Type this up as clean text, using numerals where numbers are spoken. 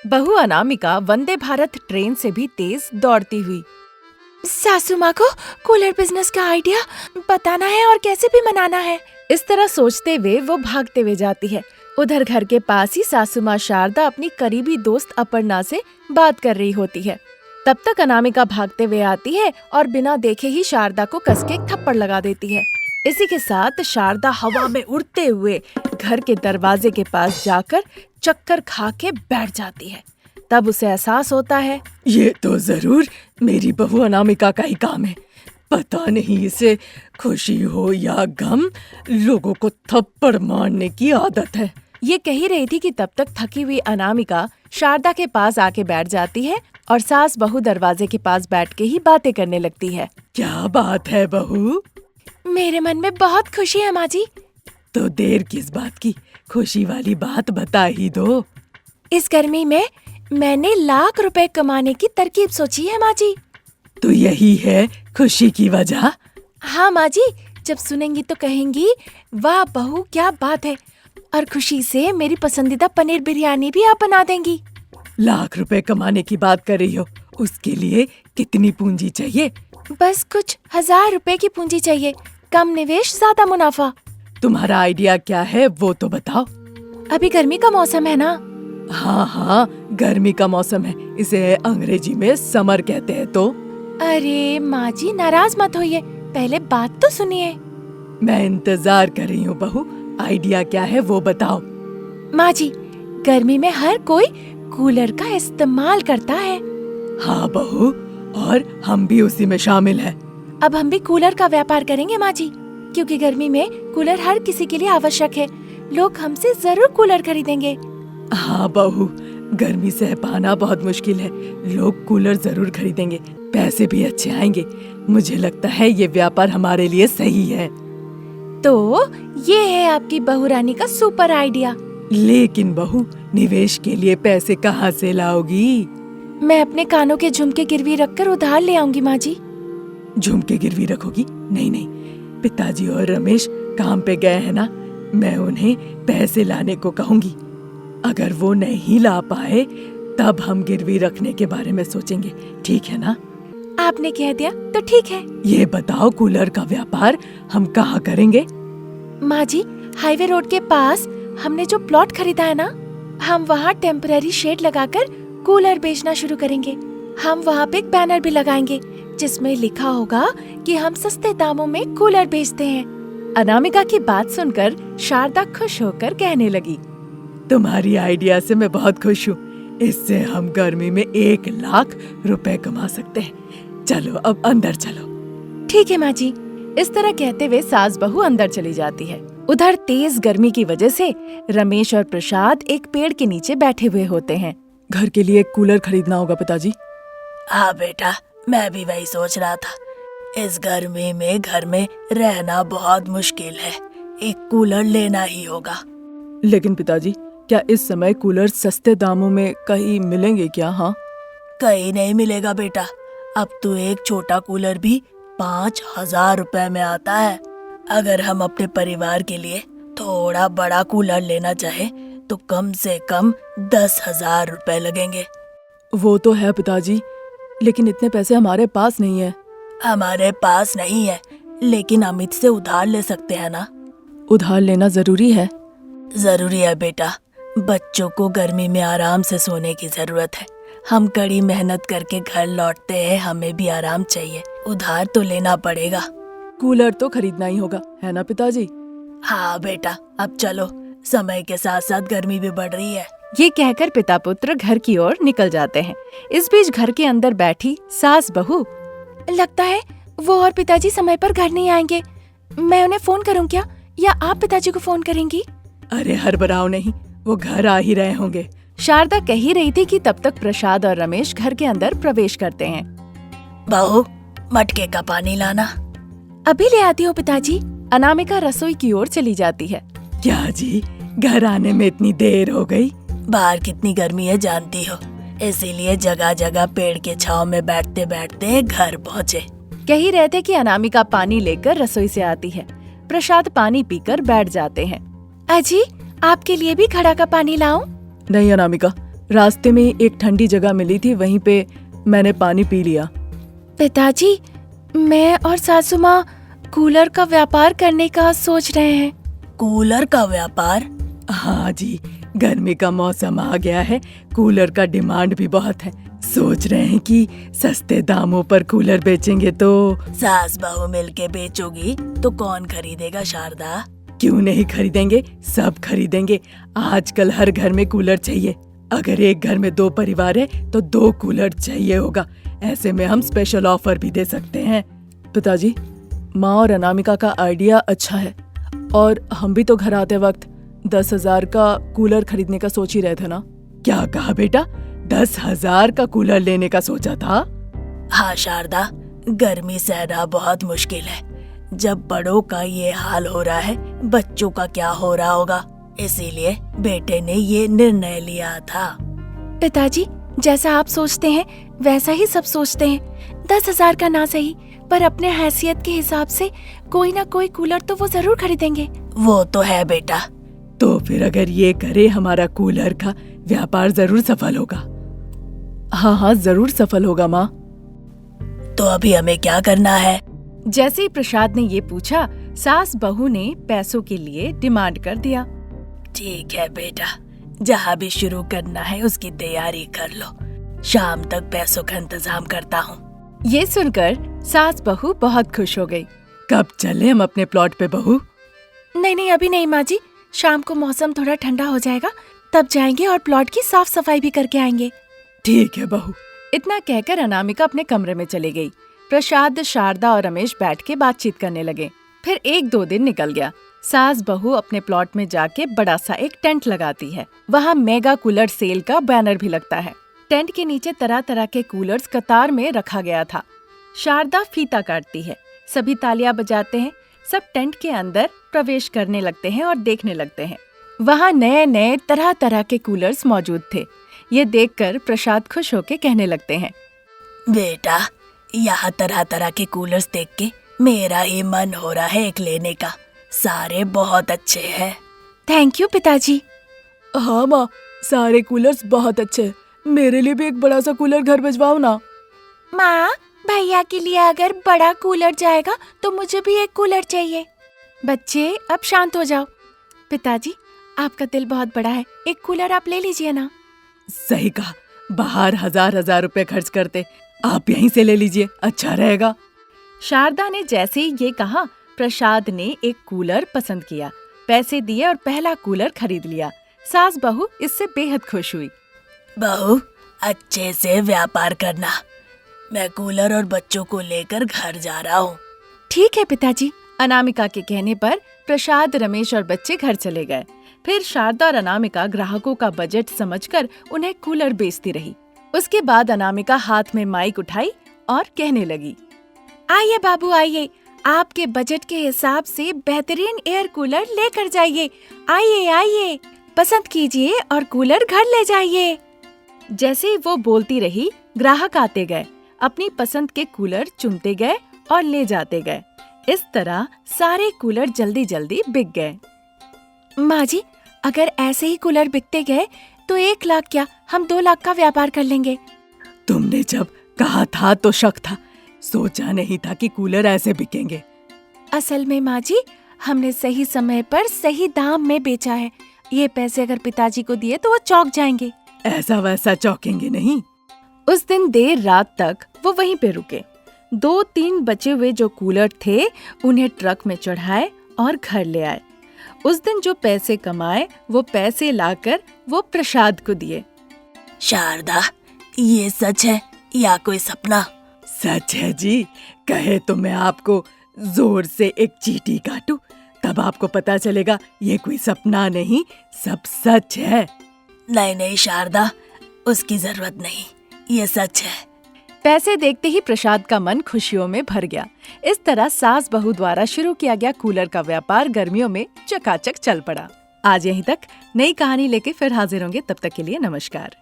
बहू अनामिका वंदे भारत ट्रेन से भी तेज दौड़ती हुई। सासू माँ को कूलर बिजनेस का आइडिया बताना है और कैसे भी मनाना है। इस तरह सोचते हुए वो भागते हुए जाती है। उधर घर के पास ही सासू माँ शारदा अपनी करीबी दोस्त अपर्णा से बात कर रही होती है। तब तक अनामिका भागते हुए आती है और बिना देखे ही शारदा को कस के एक थप्पड़ लगा देती है। इसी के साथ शारदा हवा में उड़ते हुए घर के दरवाजे के पास जाकर चक्कर खा के बैठ जाती है। तब उसे एहसास होता है, ये तो जरूर मेरी बहू अनामिका का ही काम है। पता नहीं इसे खुशी हो या गम, लोगों को थप्पड़ मारने की आदत है। ये कह ही रही थी कि तब तक थकी हुई अनामिका शारदा के पास आके बैठ जाती है और सास बहू दरवाजे के पास बैठ के ही बातें करने लगती है। क्या बात है बहू? मेरे मन में बहुत खुशी है माँ जी। तो देर किस बात की, खुशी वाली बात बता ही दो। इस गर्मी में मैंने लाख रुपए कमाने की तरकीब सोची है माँ जी। तो यही है खुशी की वजह? हाँ माँ जी, जब सुनेंगी तो कहेंगी वाह बहू क्या बात है, और खुशी से मेरी पसंदीदा पनीर बिरयानी भी आप बना देंगी। लाख रुपए कमाने की बात कर रही हो, उसके लिए कितनी पूंजी चाहिए? बस कुछ 1000 रुपए की पूंजी चाहिए, कम निवेश ज्यादा मुनाफा। तुम्हारा आइडिया क्या है वो तो बताओ। अभी गर्मी का मौसम है ना। हाँ हाँ, गर्मी का मौसम है, इसे अंग्रेजी में समर कहते हैं। तो अरे माँ जी नाराज मत होइए, पहले बात तो सुनिए। मैं इंतजार कर रही हूँ बहू, आइडिया क्या है वो बताओ। माँ जी, गर्मी में हर कोई कूलर का इस्तेमाल करता है। हाँ बहू, और हम भी उसी में शामिल हैं। अब हम भी कूलर का व्यापार करेंगे माँ जी, क्योंकि गर्मी में कूलर हर किसी के लिए आवश्यक है। लोग हमसे जरूर कूलर खरीदेंगे। हाँ बहू, गर्मी सह पाना बहुत मुश्किल है, लोग कूलर जरूर खरीदेंगे, पैसे भी अच्छे आएंगे। मुझे लगता है ये व्यापार हमारे लिए सही है। तो ये है आपकी बहू रानी का सुपर आइडिया। लेकिन बहू, निवेश के लिए पैसे कहाँ से लाओगी? मैं अपने कानों के झुमके गिरवी रखकर उधार ले आऊंगी माँ जी। झुमके गिरवी रखोगी? नहीं नहीं, पिताजी और रमेश काम पे गए हैं ना, मैं उन्हें पैसे लाने को कहूँगी। अगर वो नहीं ला पाए तब हम गिरवी रखने के बारे में सोचेंगे, ठीक है ना? आपने कह दिया तो ठीक है। ये बताओ, कूलर का व्यापार हम कहाँ करेंगे? माँ जी, हाईवे रोड के पास हमने जो प्लॉट खरीदा है ना, हम वहाँ टेम्पररी शेड लगाकर कूलर बेचना शुरू करेंगे। हम वहाँ पे एक बैनर भी लगाएंगे जिसमें लिखा होगा कि हम सस्ते दामों में कूलर बेचते हैं। अनामिका की बात सुनकर शारदा खुश होकर कहने लगी, तुम्हारी आइडिया से मैं बहुत खुश हूँ, इससे हम गर्मी में 1 लाख रुपए कमा सकते हैं। चलो अब अंदर चलो। ठीक है माँ जी। इस तरह कहते हुए सास बहू अंदर चली जाती है। उधर तेज गर्मी की वजह से रमेश और प्रसाद एक पेड़ के नीचे बैठे हुए होते हैं। घर के लिए एक कूलर खरीदना होगा पिताजी। हाँ बेटा, मैं भी वही सोच रहा था। इस गर्मी में घर में रहना बहुत मुश्किल है, एक कूलर लेना ही होगा। लेकिन पिताजी, क्या इस समय कूलर सस्ते दामों में कहीं मिलेंगे क्या? हाँ, कहीं नहीं मिलेगा बेटा। अब तो एक छोटा कूलर भी 5000 रुपए में आता है। अगर हम अपने परिवार के लिए थोड़ा बड़ा कूलर लेना चाहे तो कम से कम 10,000 रुपए लगेंगे। वो तो है पिताजी, लेकिन इतने पैसे हमारे पास नहीं है। हमारे पास नहीं है, लेकिन अमित से उधार ले सकते हैं ना। उधार लेना जरूरी है? जरूरी है बेटा, बच्चों को गर्मी में आराम से सोने की जरूरत है। हम कड़ी मेहनत करके घर लौटते हैं, हमें भी आराम चाहिए, उधार तो लेना पड़ेगा। कूलर तो खरीदना ही होगा, है ना पिताजी? हाँ बेटा, अब चलो, समय के साथ साथ गर्मी भी बढ़ रही है। ये कहकर पिता पुत्र घर की ओर निकल जाते हैं। इस बीच घर के अंदर बैठी सास बहू, लगता है वो और पिताजी समय पर घर नहीं आएंगे। मैं उन्हें फोन करूं क्या, या आप पिताजी को फोन करेंगी? अरे हड़बड़ाओ नहीं, वो घर आ ही रहे होंगे। शारदा कह ही रही थी कि तब तक प्रसाद और रमेश घर के अंदर प्रवेश करते हैं। बहू, मटके का पानी लाना। अभी ले आती हूँ पिताजी। अनामिका रसोई की ओर चली जाती है। क्या जी, घर आने में इतनी देर हो गई? बाहर कितनी गर्मी है जानती हो, इसीलिए जगह जगह पेड़ के छांव में बैठते बैठते घर पहुँचे। कह ही रहे थे कि अनामिका पानी लेकर रसोई से आती है। प्रसाद पानी पीकर बैठ जाते हैं। अजी, आपके लिए भी घड़ा का पानी लाऊं? नहीं अनामिका, रास्ते में एक ठंडी जगह मिली थी, वहीं पे मैंने पानी पी लिया। पिताजी, मैं और सासू माँ कूलर का व्यापार करने का सोच रहे हैं। कूलर का व्यापार? हाँ जी, गर्मी का मौसम आ गया है, कूलर का डिमांड भी बहुत है। सोच रहे हैं कि सस्ते दामों पर कूलर बेचेंगे तो। सास बहू मिलके बेचोगी तो कौन खरीदेगा शारदा? क्यों नहीं खरीदेंगे, सब खरीदेंगे। आजकल हर घर में कूलर चाहिए। अगर एक घर में 2 परिवार है तो 2 कूलर चाहिए होगा। ऐसे में हम स्पेशल ऑफर भी दे सकते हैं। पिताजी, माँ और अनामिका का आइडिया अच्छा है, और हम भी तो घर आते वक्त 10,000 का कूलर खरीदने का सोच ही रहे थे ना। क्या कहा बेटा? 10,000 का कूलर लेने का सोचा था? हाँ शारदा, गर्मी सहना बहुत मुश्किल है। जब बड़ों का ये हाल हो रहा है, बच्चों का क्या हो रहा होगा। इसीलिए बेटे ने ये निर्णय लिया था। पिताजी, जैसा आप सोचते हैं वैसा ही सब सोचते हैं। 10,000 का ना सही, पर अपने हैसियत के हिसाब से कोई ना कोई कूलर तो वो जरूर खरीदेंगे। वो तो है बेटा। तो फिर अगर ये करे, हमारा कूलर का व्यापार जरूर सफल होगा। हाँ हाँ, जरूर सफल होगा माँ। तो अभी हमें क्या करना है? जैसे ही प्रसाद ने ये पूछा, सास बहू ने पैसों के लिए डिमांड कर दिया। ठीक है बेटा, जहाँ भी शुरू करना है उसकी तैयारी कर लो। शाम तक पैसों का इंतजाम करता हूँ। ये सुनकर सास बहू बहुत खुश हो गई। कब चले हम अपने प्लॉट पे बहू? नहीं नहीं, अभी नहीं माँ जी, शाम को मौसम थोड़ा ठंडा हो जाएगा, तब जाएंगे और प्लॉट की साफ सफाई भी करके आएंगे। ठीक है बहू। इतना कहकर अनामिका अपने कमरे में चली गई। प्रसाद, शारदा और रमेश बैठ के बातचीत करने लगे। फिर 1-2 दिन निकल गया। सास बहू अपने प्लॉट में जाके बड़ा सा एक टेंट लगाती है। वहाँ मेगा कूलर सेल का बैनर भी लगता है। टेंट के नीचे तरह तरह के कूलर्स कतार में रखा गया था। शारदा फीता काटती है, सभी तालियां बजाते हैं। सब टेंट के अंदर प्रवेश करने लगते हैं और देखने लगते हैं। वहाँ नए नए तरह तरह के कूलर्स मौजूद थे। ये देखकर प्रसाद खुश होके कहने लगते हैं, बेटा, यहाँ तरह तरह के कूलर्स देख के मेरा ही मन हो रहा है एक लेने का। सारे बहुत अच्छे हैं। थैंक यू पिताजी। हाँ माँ, सारे कूलर्स बहुत अच्छे हैं। मेरे लिए भी एक बड़ा सा कूलर घर भिजवाओ ना। माँ, भैया के लिए अगर बड़ा कूलर जाएगा तो मुझे भी एक कूलर चाहिए। बच्चे, अब शांत हो जाओ। पिताजी, आपका दिल बहुत बड़ा है, एक कूलर आप ले लीजिए ना। सही कहा, बाहर हजार रुपए खर्च करते, आप यहीं से ले लीजिए, अच्छा रहेगा। शारदा ने जैसे ही ये कहा, प्रसाद ने एक कूलर पसंद किया, पैसे दिए और पहला कूलर खरीद लिया। सास बहू इससे बेहद खुश हुई। बहू, अच्छे से व्यापार करना। मैं कूलर और बच्चों को लेकर घर जा रहा हूँ। ठीक है पिताजी। अनामिका के कहने पर प्रसाद, रमेश और बच्चे घर चले गए। फिर शारदा और अनामिका ग्राहकों का बजट समझकर उन्हें कूलर बेचती रही। उसके बाद अनामिका हाथ में माइक उठाई और कहने लगी, आइए बाबू आइए, आपके बजट के हिसाब से बेहतरीन एयर कूलर लेकर जाइए। आइए आइए, पसंद कीजिए और कूलर घर ले जाइए। जैसे ही वो बोलती रही, ग्राहक आते गए, अपनी पसंद के कूलर चुनते गए और ले जाते गए। इस तरह सारे कूलर जल्दी जल्दी बिक गए। माँ जी, अगर ऐसे ही कूलर बिकते गए तो 1 लाख क्या, हम 2 लाख का व्यापार कर लेंगे। तुमने जब कहा था तो शक था, सोचा नहीं था कि कूलर ऐसे बिकेंगे। असल में माँ जी, हमने सही समय पर सही दाम में बेचा है। ये पैसे अगर पिताजी को दिए तो वो चौंक जाएंगे। ऐसा वैसा चौंकेंगे नहीं। उस दिन देर रात तक वो वहीं पे रुके। 2-3 बचे हुए जो कूलर थे उन्हें ट्रक में चढ़ाए और घर ले आए। उस दिन जो पैसे कमाए वो पैसे लाकर वो प्रसाद को दिए। शारदा, ये सच है या कोई सपना? सच है जी, कहे तो मैं आपको जोर से एक चींटी काटूं, तब आपको पता चलेगा ये कोई सपना नहीं, सब सच है। नहीं नहीं शारदा, उसकी जरूरत नहीं, ये सच है। पैसे देखते ही प्रसाद का मन खुशियों में भर गया। इस तरह सास बहू द्वारा शुरू किया गया कूलर का व्यापार गर्मियों में चकाचक चल पड़ा। आज यहीं तक। नई कहानी लेके फिर हाजिर होंगे, तब तक के लिए नमस्कार।